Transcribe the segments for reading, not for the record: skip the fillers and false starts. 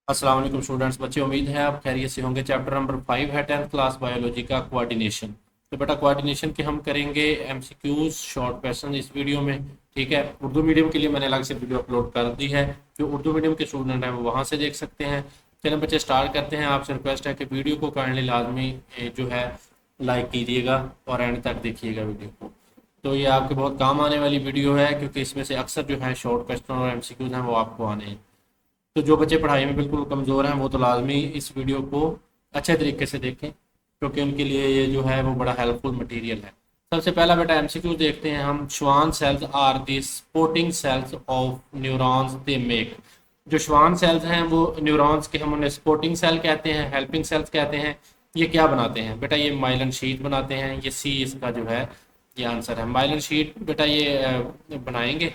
अस्सलाम वालेकुम स्टूडेंट्स, बच्चे उम्मीद है आप खैरियत से होंगे। चैप्टर नंबर 5 है 10th क्लास बायोलॉजी का कोऑर्डिनेशन। तो बेटा कोऑर्डिनेशन के हम करेंगे एमसीक्यूज शॉर्ट क्वेश्चन इस वीडियो में। ठीक है, उर्दू मीडियम के लिए मैंने अलग से वीडियो अपलोड कर दी है, जो उर्दू मीडियम के स्टूडेंट हैं वो वहाँ से देख सकते हैं। चलिए बच्चे स्टार्ट करते हैं। आपसे रिक्वेस्ट है कि वीडियो को काइंडली लाजमी जो है लाइक कीजिएगा और एंड तक देखिएगा वीडियो को। तो ये आपके बहुत काम आने वाली वीडियो है, क्योंकि इसमें से अक्सर जो है शॉर्ट क्वेश्चन और एमसीक्यूज हैं वो आपको आने हैं। तो जो बच्चे पढ़ाई में बिल्कुल कमज़ोर हैं वो तो लाजमी इस वीडियो को अच्छे तरीके से देखें, क्योंकि उनके लिए ये जो है वो बड़ा हेल्पफुल मटेरियल है। सबसे पहला बेटा एमसीक्यू देखते हैं हम। Schwann cells are the supporting cells of neurons they make. जो श्वान सेल्स हैं वो न्यूरॉन्स के, हम उन्हें सपोर्टिंग सेल कहते हैं, हेल्पिंग सेल्स कहते हैं। ये क्या बनाते हैं बेटा? ये माइलन शीट बनाते हैं। ये सी इसका जो है ये आंसर है। माइलन शीट बेटा ये बनाएंगे,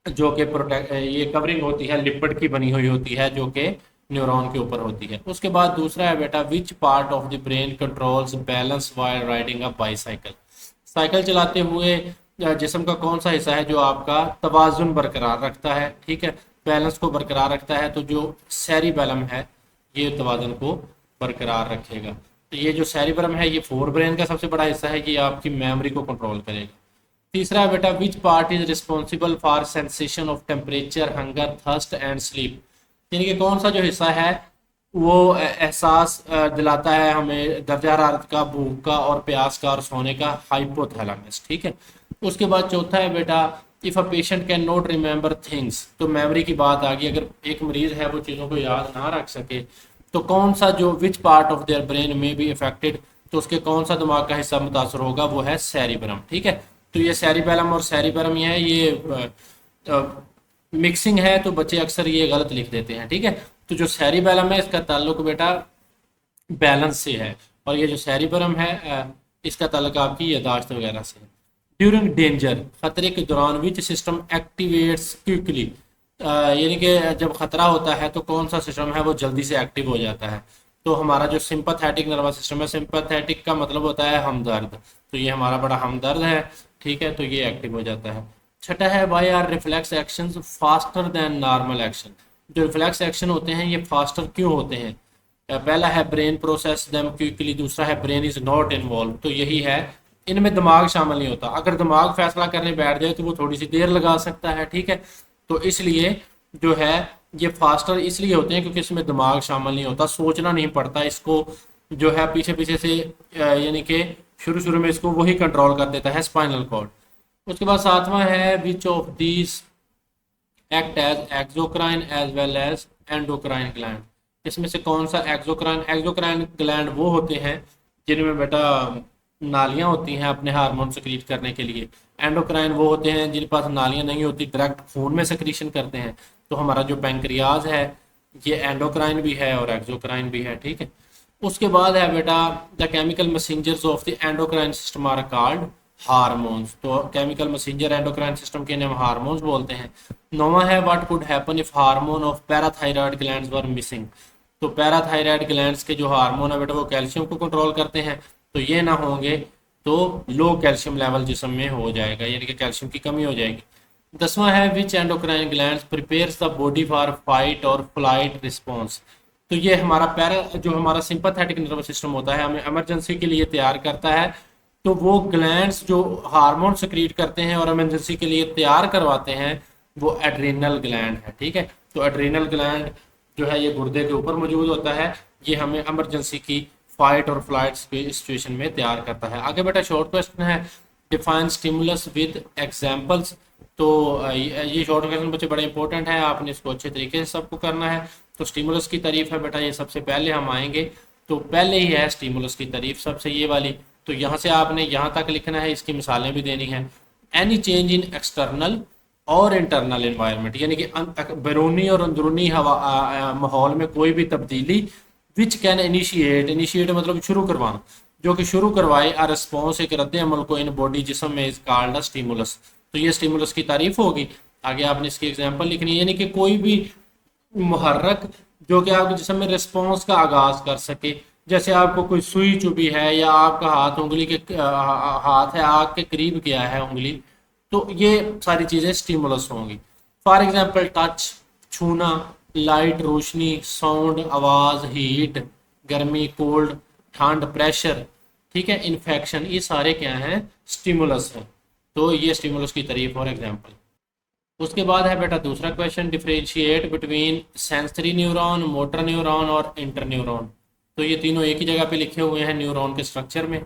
जो कि प्रोटेक्ट, ये कवरिंग होती है, लिपिड की बनी हुई होती है, जो कि न्यूरॉन के ऊपर होती है। उसके बाद दूसरा है बेटा, which part of the brain controls balance while riding a bicycle. Cycle चलाते हुए जिस्म का कौन सा हिस्सा है जो आपका तवाजुन बरकरार रखता है? ठीक है, बैलेंस को बरकरार रखता है। तो जो सेरिबेलम है ये तवाजुन को बरकरार रखेगा। तो ये जो सेरिबेलम है ये फोर ब्रेन का सबसे बड़ा हिस्सा है, ये आपकी मेमोरी को कंट्रोल करेगा। तीसरा है बेटा, which part is responsible for sensation of temperature, hunger, thirst and sleep. यानी कि कौन सा जो हिस्सा है वो एहसास दिलाता है हमें दर्जा हरारत का, भूख का और प्यास का और सोने का? हाइपोथैलेमस। ठीक है। उसके बाद चौथा है बेटा, if a patient can not remember things. तो मेमोरी की बात आ गई। अगर एक मरीज है वो चीज़ों को याद ना रख सके तो कौन सा जो which part of their brain में बी अफेक्टेड, तो उसके कौन सा दिमाग का हिस्सा मुतासर होगा? वो है सेरिब्रम। ठीक है। तो ये सेरिबेलम और सेरिबेलम ये है, ये मिक्सिंग है, तो बच्चे अक्सर ये गलत लिख देते हैं। ठीक है। तो जो सेरिबेलम है इसका ताल्लुक बेटा बैलेंस से है, और ये जो सेरिबेलम है इसका ताल्लुक आपकी यादाश्त वगैरह से है। ड्यूरिंग डेंजर, खतरे के दौरान विच सिस्टम एक्टिवेट्स क्विकली। यानी कि जब खतरा होता है तो कौन सा सिस्टम है वो जल्दी से एक्टिव हो जाता है? तो हमारा जो सिंपैथेटिक नर्वस सिस्टम है, सिंपैथेटिक का मतलब होता है हमदर्द, तो ये हमारा बड़ा हमदर्द है। ठीक है, तो ये एक्टिव हो जाता है। छठा है, why are reflex actions faster than normal action. जो रिफ्लेक्स एक्शन होते हैं ये फास्टर क्यों होते हैं? पहला है ब्रेन प्रोसेस देम क्विकली, दूसरा है ब्रेन इज नॉट इन्वॉल्व। तो यही है, इनमें दिमाग शामिल नहीं होता। अगर दिमाग फैसला करने बैठ जाए तो वो थोड़ी सी देर लगा सकता है। ठीक है, तो इसलिए जो है ये फास्टर इसलिए होते हैं क्योंकि इसमें दिमाग शामिल नहीं होता, सोचना नहीं पड़ता इसको। जो है पीछे पीछे से यानी कि शुरू शुरू में इसको वही कंट्रोल कर देता है, स्पाइनल कॉर्ड। उसके बाद सातवां है, which of these act as exocrine as well as endocrine gland. इसमें से कौन सा एक्सोक्राइन, एक्सोक्राइन ग्लैंड वो होते हैं जिनमें बेटा नालियां होती हैं अपने हार्मोन सक्रीट करने के लिए। एंडोक्राइन वो होते हैं जिनके पास नालियां नहीं होती, डायरेक्ट खून में सक्रीशन करते हैं। तो हमारा जो पैंक्रियाज है ये एंडोक्राइन भी है और एक्सोक्राइन भी है। ठीक है। उसके बाद है बेटा, the chemical messengers of the endocrine system are called hormones. तो केमिकल मैसेंजर एंडोक्राइन सिस्टम के नाम हार्मोन्स बोलते हैं। नौवां है, what could happen if hormone of parathyroid glands were missing. तो पैराथायराइड ग्लैंड्स के जो हार्मोन है बेटा वो कैल्शियम को कंट्रोल करते हैं, तो ये ना होंगे तो लो कैल्शियम लेवल जिस्म में हो जाएगा, यानी कि कैल्शियम की कमी हो जाएगी। 10वां है, which endocrine glands prepares the body for fight और फ्लाइट रिस्पॉन्स। तो ये हमारा जो हमारा सिंपैथेटिक नर्वस सिस्टम होता है हमें इमरजेंसी के लिए तैयार करता है। तो वो ग्लैंड्स जो हार्मोन सक्रीट करते हैं और इमरजेंसी के लिए तैयार करवाते हैं वो एड्रीनल ग्लैंड है। ठीक है। तो एड्रीनल ग्लैंड जो है ये गुर्दे के ऊपर मौजूद होता है, ये हमें इमरजेंसी की फाइट और फ्लाइट्स की सिचुएशन में तैयार करता है। आगे बेटा शॉर्ट क्वेश्चन है, डिफाइन स्टिमुलस विद एग्जांपल्स। तो ये शॉर्ट क्वेश्चन बच्चे बड़े इंपॉर्टेंट है, आपने इसको अच्छे तरीके से सबको करना है। तो स्टिमुलस की तारीफ है बेटा, ये सबसे पहले हम आएंगे, तो पहले ही है स्टिमुलस की तारीफ सबसे ये वाली। तो यहाँ से आपने यहाँ तक लिखना है, इसकी मिसालें भी देनी है। एनी चेंज इन एक्सटर्नल और इंटरनल इन्वायरमेंट, यानी कि बैरूनी और अंदरूनी हवा माहौल में कोई भी तब्दीली, विच कैन इनिशिएट, इनिशिएट मतलब शुरू करवाना, जो कि शुरू करवाए आ रिस्पॉन्स, एक रद्द अमल को इन बॉडी जिसम में इज कॉल्ड स्टिमुलस। तो ये स्टिमुलस की तारीफ होगी। आगे आपने इसकी एग्जांपल लिखनी है, यानी कि कोई भी मुहर्रक जो कि आपके जिसम में रिस्पॉन्स का आगाज कर सके। जैसे आपको कोई सुई चुभी है या आपका हाथ उंगली के हाथ है आग के करीब गया है उंगली, तो ये सारी चीज़ें स्टिमुलस होंगी। फॉर एग्जांपल टच, छूना, लाइट रोशनी, साउंड आवाज, हीट गर्मी, कोल्ड ठंड, प्रेशर, ठीक है, इन्फेक्शन, ये सारे क्या हैं, स्टिमुलस हैं। तो ये स्टिमुलस की तारीफ और एग्जाम्पल। उसके बाद है बेटा दूसरा question, differentiate between sensory neuron, motor neuron और इंटर न्यूरॉन। तो ये तीनों एक ही जगह पे लिखे हुए हैं न्यूरॉन के स्ट्रक्चर में।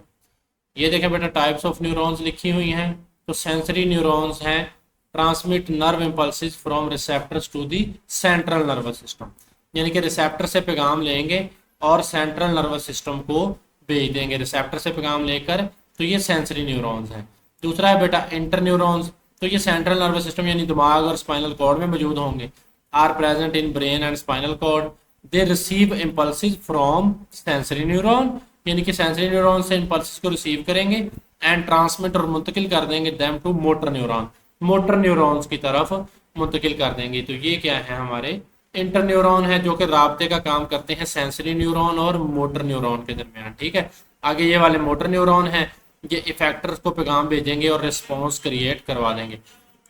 ये देखें बेटा टाइप्स ऑफ न्यूरॉन्स लिखी हुई हैं। तो सेंसरी न्यूरॉन्स हैं transmit nerve impulses from receptors to the central nervous system, यानी कि रिसेप्टर से पैगाम लेंगे और सेंट्रल नर्वस सिस्टम को भेज देंगे रिसेप्टर से पैगाम लेकर। तो ये सेंसरी न्यूरॉन्स हैं। दूसरा है बेटा इंटर न्यूरॉन्स। तो ये सेंट्रल नर्वस सिस्टम यानी दिमाग और स्पाइनल कॉर्ड में मौजूद होंगे। Are present in brain and spinal cord. They receive impulses from sensory neuron, यानी कि सेंसरी न्यूरॉन से इम्पल्सिस को रिसीव करेंगे एंड ट्रांसमिट और मुंतकिल कर देंगे them to motor neuron, motor neurons की तरफ मुंतकिल कर देंगे। तो ये क्या है, हमारे इंटर न्यूरॉन है जो कि राब्ते का काम करते हैं सेंसरी न्यूरॉन और मोटर न्यूरॉन के दरमियान, ठीक है। आगे ये वाले मोटर न्यूरॉन हैं, ये इफेक्टर्स को पैगाम भेजेंगे और रिस्पॉन्स क्रिएट करवा देंगे।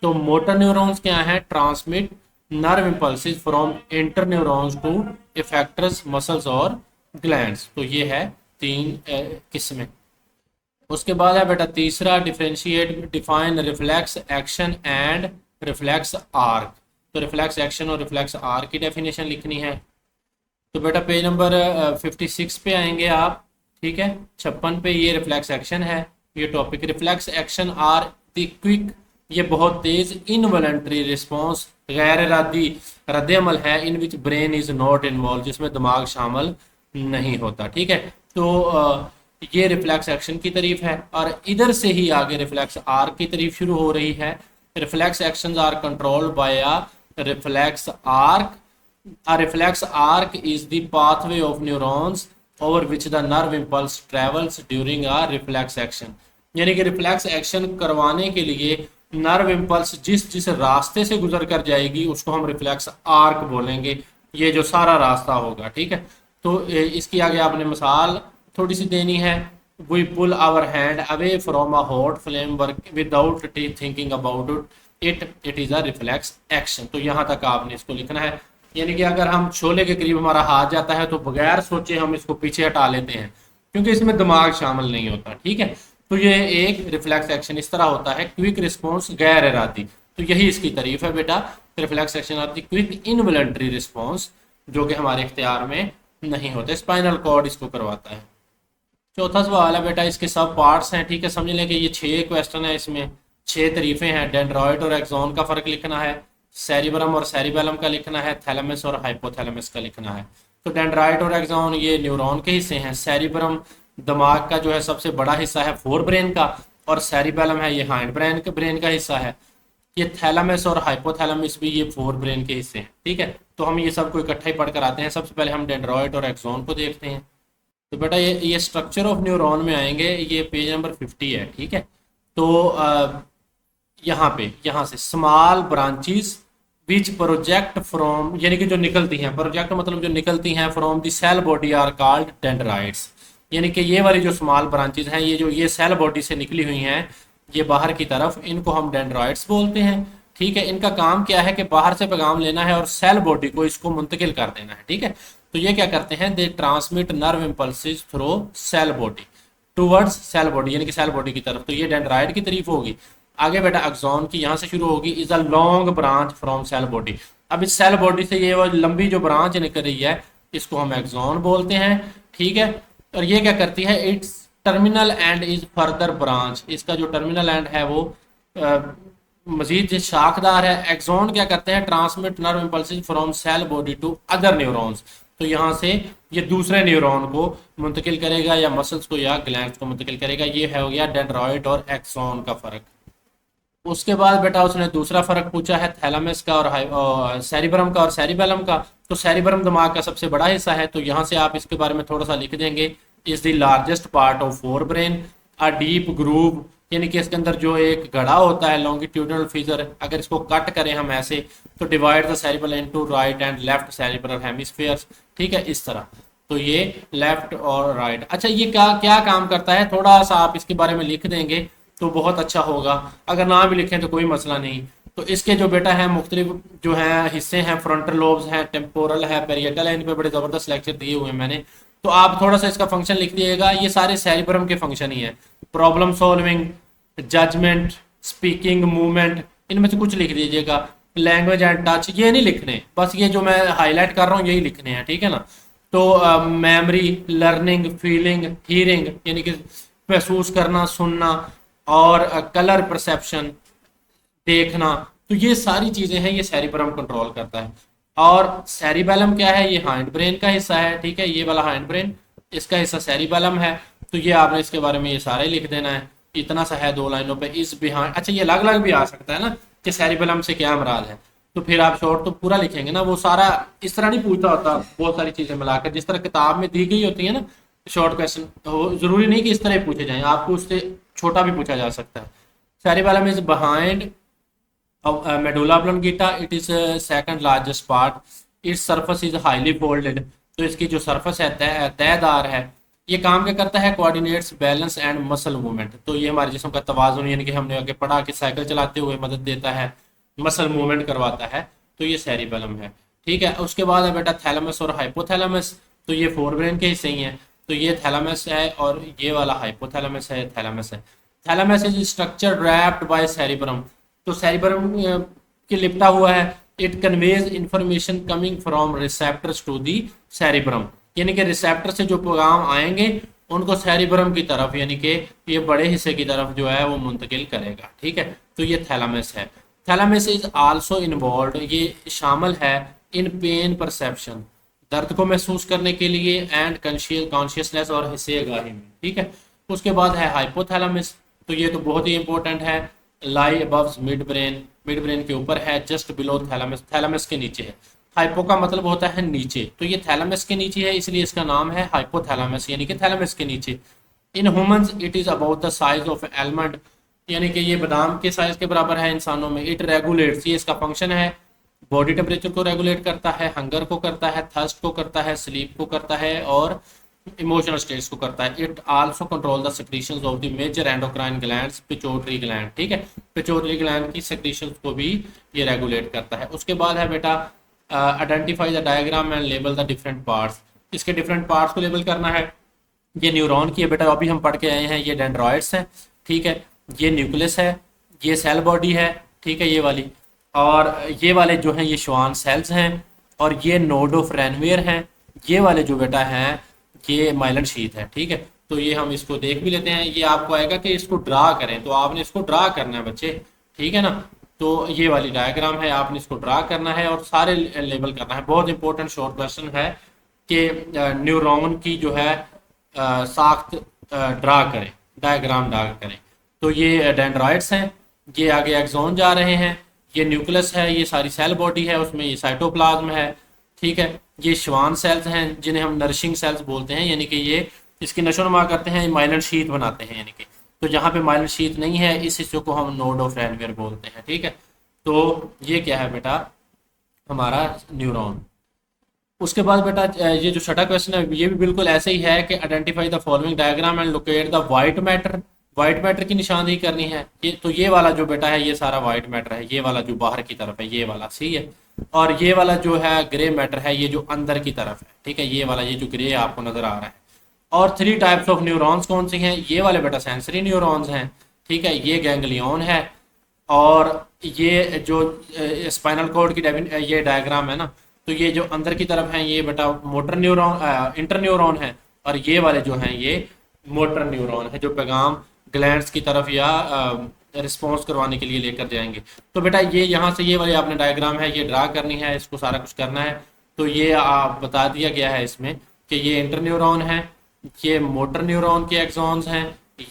तो मोटर न्यूरॉन्स क्या है, transmit nerve impulses from inter neurons to effectors muscles और ग्लैंड्स। तो ये है 3 किस्में। उसके बाद है बेटा तीसरा, differentiate define reflex action and reflex arc. तो रिफ्लेक्स एक्शन और रिफ्लेक्स आर्क की डेफिनेशन लिखनी है। तो बेटा पेज नंबर 56 पे आएंगे आप, ठीक है। 56 पे ये रिफ्लेक्स एक्शन है, ये topic. Reflex action are the quick, ये बहुत तेज इनवॉलंटरी रिस्पॉन्स, गैर इरादी रद्द अमल है, इन विच ब्रेन इज नॉट इन्वॉल्व, जिसमें दिमाग शामिल नहीं होता, ठीक है। तो ये रिफ्लेक्स एक्शन की तारीफ है। और इधर से ही आगे रिफ्लेक्स आर्क की तारीफ शुरू हो रही है। Reflex actions are controlled by a reflex arc. A reflex arc is the pathway of neurons over which the nerve impulse travels during a reflex action। यानी कि रिफ्लेक्स एक्शन करवाने के लिए नर्व इम्पल्स जिस जिस रास्ते से गुजर कर जाएगी उसको हम रिफ्लेक्स आर्क बोलेंगे, ये जो सारा रास्ता होगा, ठीक है। तो इसकी आगे आपने मिसाल थोड़ी सी देनी है। We pull our hand away from a hot flame work without thinking about it is a reflex action. तो यहाँ तक आपने इसको लिखना है, यानी कि अगर हम शोले के करीब हमारा हाथ जाता है तो बगैर सोचे हम इसको पीछे हटा लेते हैं क्योंकि इसमें दिमाग शामिल नहीं होता, ठीक है। तो ये एक रिफ्लेक्स एक्शन इस तरह होता है, क्विक रिस्पॉन्स गैर इरादी। तो यही इसकी तारीफ है बेटा, रिफ्लेक्स एक्शन आती क्विक इनवॉलंटरी रिस्पॉन्स जो कि हमारे इख्तियार में नहीं होते, स्पाइनल कॉर्ड इसको करवाता है। चौथा सवाल है बेटा, इसके सब पार्ट्स हैं, ठीक है। समझ लें कि ये 6 क्वेश्चन है, इसमें 6 तारीफें हैं। डेंड्रॉइड और एक्सॉन का फर्क लिखना है, सेरिब्रम और सेरिबेलम का लिखना है, थैलेमस और हाइपोथैलेमस का लिखना है। तो डेंड्राइट और एक्सॉन ये न्यूरॉन के हिस्से हैं। सेरिब्रम दिमाग का जो है सबसे बड़ा हिस्सा है फोर ब्रेन का, और सेरिबेलम है ये हाइंड ब्रेन का हिस्सा है। ये थैलेमस और हाइपोथैलेमस भी ये फोर ब्रेन के हिस्से हैं, ठीक है। तो हम ये सबको इकट्ठा ही पढ़कर आते हैं। सबसे पहले हम डेंड्रॉइड और एक्सॉन को देखते हैं। तो बेटा ये स्ट्रक्चर ऑफ न्यूरॉन में आएंगे, ये पेज नंबर 50 है, ठीक है। तो यहाँ से small branches which project from, यानी कि जो निकलती हैं, प्रोजेक्ट मतलब जो निकलती हैं from the cell body are called dendrites. यानी कि ये वाली जो स्मॉल ब्रांचेस हैं, ये सेल बॉडी से निकली हुई हैं, ये बाहर की तरफ, इनको हम डेंड्राइट्स बोलते हैं, ठीक है। इनका काम क्या है कि बाहर से पैगाम लेना है और सेल बॉडी को इसको मुंतकिल कर देना है, ठीक है। तो ये क्या करते हैं, they transmit nerve impulses through cell body towards cell body, यानी कि सेल बॉडी की तरफ। तो ये डेंड्राइट की तारीफ होगी। आगे बेटा एक्सॉन की यहाँ से शुरू होगी, is a long branch from cell body. अब इस सेल बॉडी से ये वो लंबी जो ब्रांच निकल रही है इसको हम एक्सॉन बोलते हैं, ठीक है। और ये क्या करती है, it's terminal and is further branch, इसका जो टर्मिनल एंड है वो मजीद शाखदार है। एक्सॉन क्या करते हैं, transmit nerve impulses from cell body to other neurons. तो यहाँ से ये दूसरे न्यूरॉन को मुंतकिल करेगा या मसल्स को या ग्लैंड्स को मुंतकिल करेगा। ये है हो गया डेंड्रॉइड और एक्सॉन का फर्क। उसके बाद बेटा उसने दूसरा फर्क पूछा है थैलेमस का और सेरिब्रम का और सेरिबेलम का। तो सेरिब्रम दिमाग का सबसे बड़ा हिस्सा है, तो यहाँ से आप इसके बारे में थोड़ा सा लिख देंगे, is the largest part of fore brain, a deep groove, यानी कि इसके अंदर जो एक गड़ा होता है लॉन्गिट्यूडनल फीचर, अगर इसको कट करें हम ऐसे तो divide the cerebral into right and left cerebral hemispheres, ठीक है, इस तरह। तो ये लेफ्ट और राइट। अच्छा ये क्या काम करता है, थोड़ा सा आप इसके बारे में लिख देंगे तो बहुत अच्छा होगा, अगर ना भी लिखें तो कोई मसला नहीं। तो इसके जो बेटा है मुख्तलिफ जो है हिस्से हैं, फ्रंटल लोब्स हैं, टेम्पोरल है, पेरिएटल है, इन पे बड़े ज़बरदस्त लेक्चर दिए हुए हैं मैंने। तो आप थोड़ा सा इसका फंक्शन लिख दिएगा, ये सारे सेरिब्रम के फंक्शन ही है। Problem solving, judgement, speaking, movement, इनमें से कुछ लिख दीजिएगा। लैंग्वेज एंड टच ये नहीं लिखने, बस ये जो मैं हाईलाइट कर रहा हूँ यही लिखने हैं, ठीक है ना। तो मेमोरी, लर्निंग, फीलिंग, हीयरिंग यानी कि महसूस करना, सुनना, और कलर परसेप्शन, देखना, तो ये सारी चीजें हैं, ये सेरिब्रम कंट्रोल करता है। और सेरिबेलम क्या है, ये हाइंड ब्रेन का हिस्सा है, ठीक है, ये वाला हाइंड ब्रेन, इसका हिस्सा सेरिबेलम है। तो ये आपने इसके बारे में ये सारा ही लिख देना है, इतना सा है 2 लाइनों पे। इस बिहाइंड, अच्छा ये अलग अलग भी आ सकता है ना कि सेरिबेलम से क्या मुराद है, तो फिर आप शॉर्ट तो पूरा लिखेंगे ना, वो सारा इस तरह नहीं पूछता होता, बहुत सारी चीजें मिलाकर जिस तरह किताब में दी गई होती है ना शॉर्ट क्वेश्चन, तो जरूरी नहीं कि इस तरह पूछे जाएं, आपको उससे छोटा भी पूछा जा सकता है। Cerebellum is behind medulla oblongata, it is second largest part, its surface is highly folded, तो इसकी जो सरफेस है तयदार है। ये काम क्या करता है, coordinates balance and muscle movement, तो ये हमारे जिस्म का तवाज़ुन, यानी कि हमने आगे पढ़ा कि साइकिल चलाते हुए मदद देता है, मसल मूवमेंट करवाता है, तो ये सेरिबेलम है, ठीक है। उसके बाद है बेटा थैलेमस और हाइपोथैलेमस, तो ये फोरब्रेन के हिस्से ही हैं, तो ये थैलेमस है और ये वाला हाइपोथैलेमस है, थैलेमस है। Thalamus is structure wrapped by cerebrum, तो सेरिब्रम के लिपटा हुआ है। It conveys information coming from receptors to the cerebrum, यानी कि रिसेप्टर से जो पैगाम आएंगे उनको सेरिब्रम की तरफ, यानी कि ये बड़े हिस्से की तरफ जो है वो मुंतकिल करेगा, ठीक है। तो ये थैलेमस है। थैलेमस इज आल्सो इन्वॉल्व, ये शामिल है इन पेन परसेप्शन, दर्द को महसूस करने के लिए, एंड कॉन्शियसनेस और हिस्से आगाही में, ठीक है। उसके बाद है हाइपोथैलेमस, तो ये तो बहुत ही इंपॉर्टेंट है। Lie above midbrain, midbrain के ऊपर है, जस्ट बिलो थैलेमस, थैलेमस के नीचे है। हाइपो का मतलब होता है नीचे, तो ये थैलेमस के नीचे है, इसलिए इसका नाम है हाइपोथैलेमस, यानी कि थैलेमस के नीचे। In humans it is about the size of almond, यानी कि ये बादाम के साइज के बराबर है इंसानों में। इट रेगुलेट्स, ये इसका फंक्शन है, बॉडी टेम्परेचर को रेगुलेट करता है, हंगर को करता है, थर्स्ट को करता है, स्लीप को करता है, और इमोशनल स्टेट्स को करता है। It also control the secretions of the major endocrine glands, pituitary gland, ठीक है, पिट्यूटरी ग्लैंड की सेक्रीशंस को भी ये रेगुलेट करता है। उसके बाद है बेटा identify the diagram and label the different parts, इसके डिफरेंट पार्ट्स को लेबल करना है। ये न्यूरॉन की है बेटा, अभी हम पढ़ के आए हैं, ये डेंड्रॉइड्स हैं, ठीक है, ये न्यूक्लियस है, ये सेल बॉडी है, ठीक है, ये वाली, और ये वाले जो हैं ये श्वान सेल्स हैं, और ये नोड ऑफ रेनवियर हैं, ये वाले जो बेटा हैं ये माइलन शीथ है, ठीक है। तो ये हम इसको देख भी लेते हैं, ये आपको आएगा कि इसको ड्रा करें, तो आपने इसको ड्रा करना है बच्चे, ठीक है ना। तो ये वाली डायग्राम है, आपने इसको ड्रा करना है और सारे लेबल करना है। बहुत इंपॉर्टेंट शॉर्ट क्वेश्चन है कि न्यूरॉन की जो है साख्त ड्रा करें, डायग्राम ड्रा करें। तो ये डेंड्राइड्स हैं, ये आगे एक्सोन जा रहे हैं, ये न्यूक्लियस है, ये सारी सेल बॉडी है, उसमें ये साइटोप्लाज्म है, ठीक है। ये श्वान सेल्स हैं जिन्हें हम नरिशिंग सेल्स बोलते हैं, यानी कि ये इसकी नशोनुमा करते हैं, माइलन शीथ बनाते हैं, यानी कि तो जहाँ पे माइलन शीथ नहीं है इस हिस्से को हम नोड ऑफ रेनवियर बोलते हैं, ठीक है। तो ये क्या है बेटा हमारा न्यूरॉन। उसके बाद बेटा ये जो छठा क्वेश्चन है ये भी बिल्कुल ऐसे ही है कि identify the following diagram and locate the white matter, white matter की निशानदेही करनी है। ये तो ये वाला जो बेटा है ये सारा वाइट मैटर है, ये वाला जो बाहर की तरफ है ये वाला, सही है। और ये वाला जो है ग्रे मैटर है, ये जो अंदर की तरफ है, ठीक है, ये वाला, ये जो ग्रे आपको नजर आ रहा है। और 3 टाइप्स ऑफ न्यूरॉन्स कौन सी हैं, ये वाले बेटा सेंसरी न्यूरॉन्स हैं, ठीक है, ये गैंग्लियन है, और ये जो स्पाइनल कॉर्ड की ये डायग्राम है ना, तो ये जो अंदर की तरफ है ये बेटा मोटर न्यूरॉन, इंटर न्यूरॉन है, और ये वाले जो हैं ये मोटर न्यूरॉन है, जो पैगाम ग्लैंड्स की तरफ या रिस्पॉन्स करवाने के लिए लेकर जाएंगे। तो बेटा ये यहाँ से ये वाली आपने डायग्राम है ये ड्रा करनी है, इसको सारा कुछ करना है। तो ये आप बता दिया गया है इसमें कि ये इंटर न्यूरॉन है, ये मोटर न्यूरॉन के एक्सॉन्स हैं,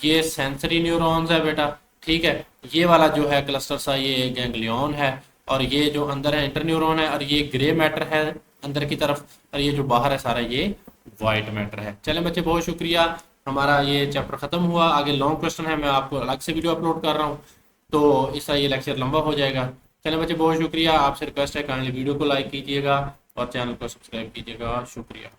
ये सेंसरी न्यूरॉन्स है बेटा, ठीक है। ये वाला जो है क्लस्टर सा ये गैंग्लियन है, और ये जो अंदर है इंटर न्यूरॉन है, और ये ग्रे मैटर है अंदर की तरफ, और ये जो बाहर है सारा ये वाइट मैटर है। चलें बच्चे बहुत शुक्रिया, हमारा ये चैप्टर खत्म हुआ। आगे लॉन्ग क्वेश्चन है, मैं आपको अलग से वीडियो अपलोड कर रहा हूँ, तो इसका ये लेक्चर लंबा हो जाएगा। चलें बच्चे बहुत शुक्रिया, आपसे रिक्वेस्ट है काइंडली वीडियो को लाइक कीजिएगा और चैनल को सब्सक्राइब कीजिएगा। शुक्रिया।